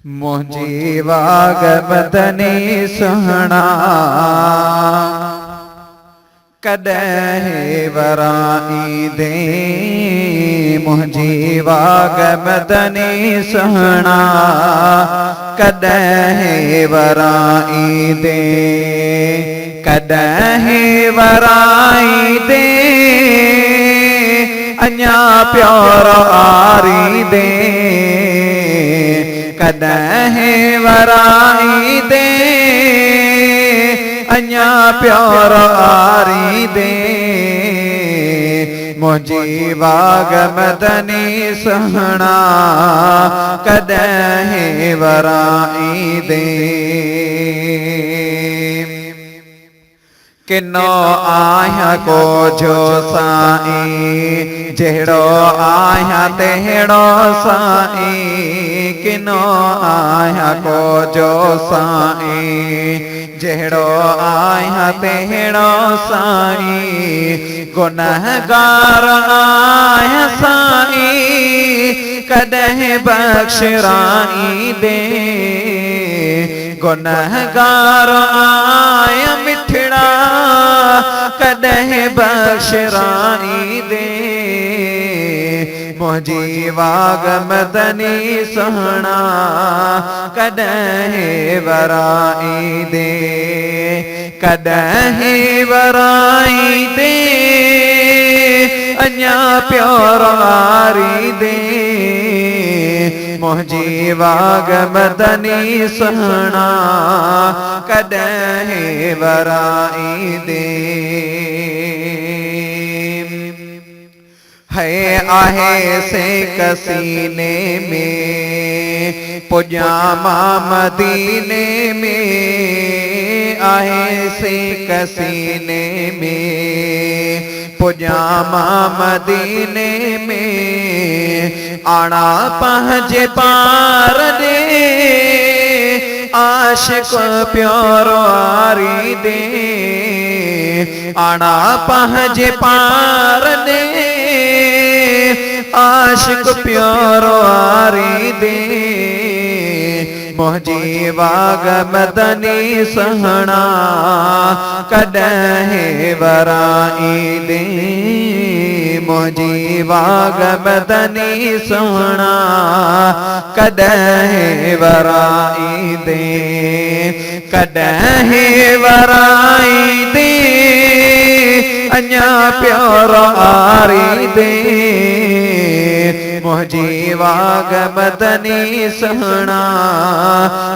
मुंहिंजी वाग मदनी सुहणा कॾहिं वराई दे। मुंहिंजी वाग मदनी सुहणा कॾहिं वराई दे। कॾहिं वराई दे अञा प्यार आरी दे। कॾहिं वराई दे अञा प्यार आरी दे। मुंहिंजी वाग मदनी सुहणा कॾहिं वराई दे। किनो आहियां को जो साईं जहिड़ो आहियां तहिड़ो साईं। किनो आहियां को जो साईं जहिड़ो आहियां तहिड़ो साईं। गुनहगार आहियां साईं कॾहिं बख़्शराई दे। गुनहगार आहियां मिठड़ा कॾहिं बख़्शराई दे। मुंहिंजी वाग मदनी सुहणा कॾहिं वराई दे। कॾहिं वराई दे अञा प्यार आरी दे। मुंहिंजी वाग मदनी सुहणा कॾहिं वराई दे। है आहे से कसीने में पुजामा मदीने में। आहे से कसीने में पुजामा मदीने में। आना पंहिंजे पार दे आशिक प्यारो आरी दे। आना पंहिंजे पार दे आशिक प्यारो आरी दे। मुंहिंजी वाग मदनी सुहणा कॾहिं वराई दे। मुंहिंजी वाग मदनी सुहणा कॾहिं वराई दे। कॾहिं वराई दे अञा प्यार आरी दे। मुंहिंजी वाग मदनी सुहणा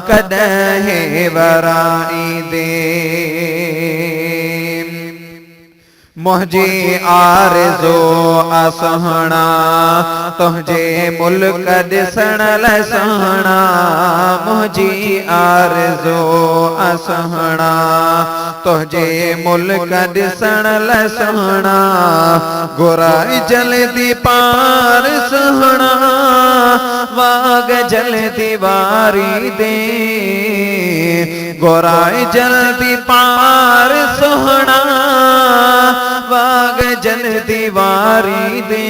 कॾहिं वराई दे। मुंहिंजी आरज़ू सुहणा तुंहिंजे मुल्क ॾिसण लाइ सुहणा। मुंहिंजी आरज़ू सुहणा तुंहिंजे मुल्क ॾिसण लाइ सुहणा। घुराई जल्दी पार सुहणा वाग जल्दी वारी दे। घुराई जल्दी पार सुहणा वाग जल्दी वारी दे।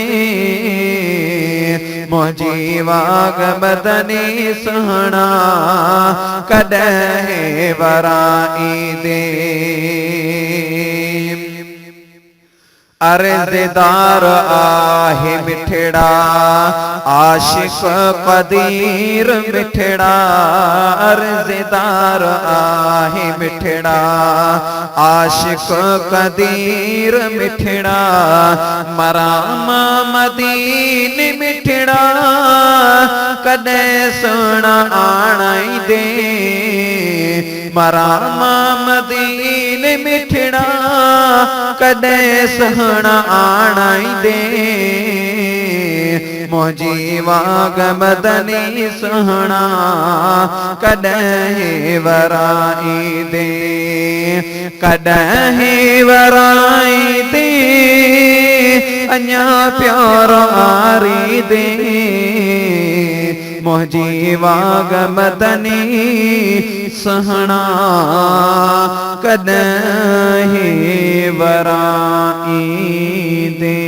मुंहिंजी वाग मदनी सुहणा कॾहिं वराई दे। अर्ज़दार आहे मिठड़ा आशिक क़दीर मिठड़ा। अर्ज़दार आहे मिठड़ा आशिक क़दीर मिठड़ा। मराम मदीन मिठड़ा कॾहिं सुहिणा आणाई दे। मराम मदीन मिठड़ा कॾहिं सुहिणा आणाई दे। मुंहिंजी वाग मदनी सुहणा कॾहिं वराई दे। कॾहिं वराई दे अञा प्यार आरी दे। मुंहिंजी वाग मदनी सुहणा कॾहिं वराई दे।